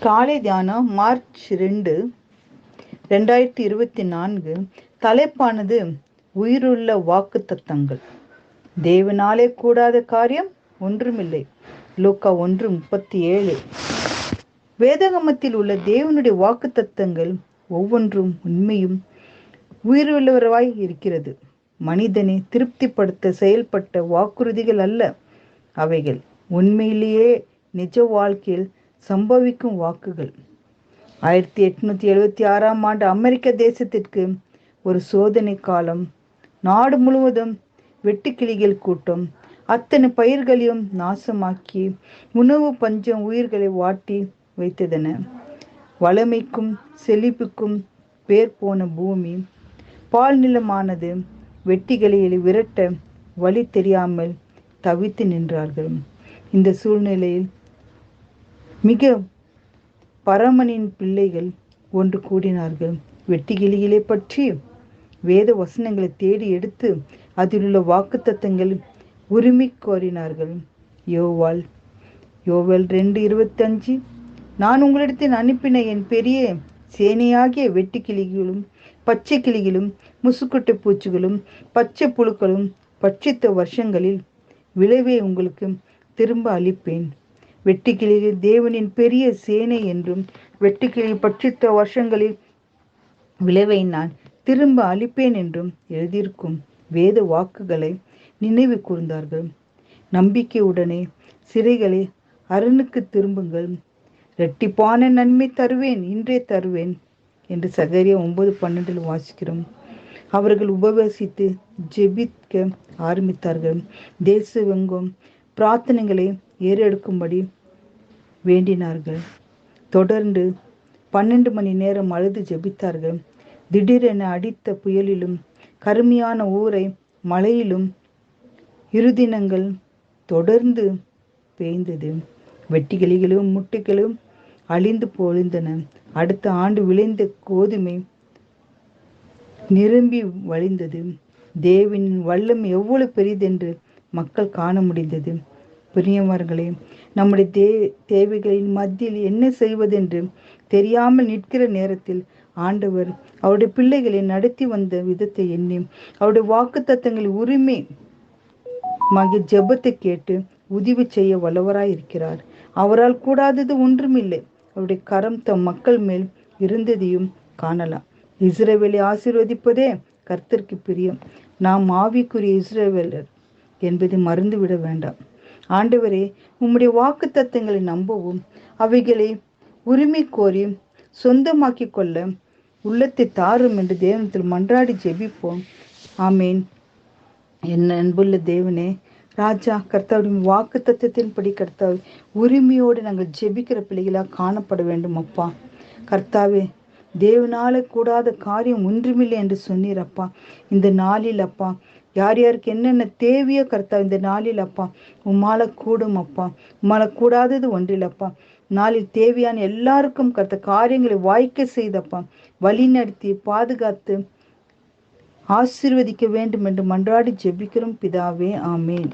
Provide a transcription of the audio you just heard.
காலை தியானம் மார்ச் 2, 2024. தலைப்பானது உயிருள்ள வாக்கு தத்தங்கள். தேவனாலே கூடாத காரியம் ஒன்றுமில்லை. லூக்கா 1:37. வேதாகமத்தில் உள்ள தேவனுடைய வாக்கு தத்தங்கள் ஒவ்வொன்றும் உண்மையும் உயிருள்ளவராய் இருக்கிறது. மனிதனை திருப்திப்படுத்த செயல்பட்ட வாக்குறுதிகள் அல்ல அவைகள். உண்மையிலேயே நிஜ வாழ்க்கையில் சம்பவிக்கும் வாக்குகள். 1876 அமெரிக்க தேசத்திற்கு ஒரு சோதனை காலம். நாடு முழுவதும் வெட்டுக்கிளிகள் கூட்டம் அத்தனை பயிர்களையும் நாசமாக்கி உணவு பஞ்சம் உயிர்களை வாட்டி வைத்ததென. வளமைக்கும் செழிப்புக்கும் பேர் போன பூமி பால் நிலமானது. வெட்டிகளை விரட்ட வழி தெரியாமல் தவித்து நின்றார்கள். இந்த சூழ்நிலையில் மிக பரமனின் பிள்ளைகள் ஒன்று கூடினார்கள். வெட்டுக்கிளிகளை பற்றி வேத வசனங்களை தேடி எடுத்து அதிலுள்ள வாக்குத்தத்தங்கள் உரிமை கோரினார்கள். யோவேல் 2:25. நான் உங்களிடத்தில் அனுப்பின என் பெரிய சேனையாகிய வெட்டுக்கிளிகளும் பச்சை கிளிகளும் முசுக்குட்டை பூச்சிகளும் பச்சை புழுக்களும் பட்சித்த வருஷங்களில் விளைவை உங்களுக்கு திரும்ப அளிப்பேன். வெட்டுக்கிளிகள் தேவனின் பெரிய சேனை என்றும் வெட்டுக்கிளி பட்சித்த வருஷங்களில் விளைவை நான் திரும்ப அளிப்பேன் என்றும் எழுதியிருக்கும் வேத வாக்குகளை நினைவு கூர்ந்தார்கள். நம்பிக்கையுடனே சிறைகளை அரணுக்கு திரும்புங்கள், இரட்டிப்பான நன்மை தருவேன், இன்றே தருவேன் என்று சகரியா 9:12 வாசிக்கிறோம். அவர்கள் உபவாசித்து ஜெபிக்க ஆரம்பித்தார்கள். தேசவெங்கும் பிரார்த்தனைகளை ஏறெடுக்கும்படி வேண்டினார்கள். தொடர்ந்து 12 மணி நேரம் அழுது ஜெபித்தார்கள். திடீரென அடித்த புயலிலும் கருமையான ஊரை மழையிலும் இருதினங்கள் தொடர்ந்து பெய்ந்தது. வெட்டுக்கிளிகளும் முட்டைகளும் அழிந்து பொழிந்தன. அடுத்த ஆண்டு விளைந்த கோதுமை நிரம்பி வழிந்தது. தேவனின் வல்லம் எவ்வளவு பெரிதென்று மக்கள் காண முடிந்தது. பிரியமானவர்களே, நம்முடைய தேவைகளின் மத்தியில் என்ன செய்வதென்று தெரியாமல் நிற்கிற நேரத்தில் ஆண்டவர் அவருடைய பிள்ளைகளை நடத்தி வந்த விதத்தை எண்ணி அவருடைய வாக்கு தத்தங்களின் உரிமை ஜெபத்தை கேட்டு உதவி செய்ய வல்லவராய் இருக்கிறார். அவரால் கூடாதது ஒன்றுமில்லை. அவருடைய கரம் தம் மக்கள் மேல் இருந்ததையும் காணலாம். இஸ்ரவேலை ஆசீர்வதிப்பதே கர்த்தருக்கு பிரியம். நாம் ஆவிக்குரிய இஸ்ரவேலர் என்பதை மறந்துவிட வேண்டாம். ஆண்டவரே, உம்முடைய வாக்கு தத்தங்களை நம்பவும் அவைகளை உரிமை கோரி சொந்தமாக்கி கொள்ள உள்ளத்தை தாரும் என்று தேவனத்தில் மன்றாடி ஜெபிப்போம். ஆமேன். என் அன்புள்ள தேவனே, ராஜா, கர்த்தாவுடைய வாக்கு தத்தத்தின்படி கர்த்தாவே உரிமையோடு நாங்கள் ஜெபிக்கிற பிள்ளைகளாக காணப்பட வேண்டும். அப்பா கர்த்தாவே, தேவனால கூடாத காரியம் ஒன்றுமில்லை என்று சொன்னீர் அப்பா. இந்த நாளில் அப்பா யார் யாருக்கு என்னென்ன தேவையோ கர்த்தா இந்த நாளில் அப்பா உம்மால கூடும் அப்பா. உம்மால கூடாதது ஒன்றில்லப்பா. நாளில் தேவையான எல்லாருக்கும் கர்த்த காரியங்களை வாய்க்க செய்தப்பா வழி நடத்தி பாதுகாத்து ஆசீர்வதிக்க வேண்டும் என்று மன்றாடி ஜெபிக்கிறோம் பிதாவே. ஆமேன்.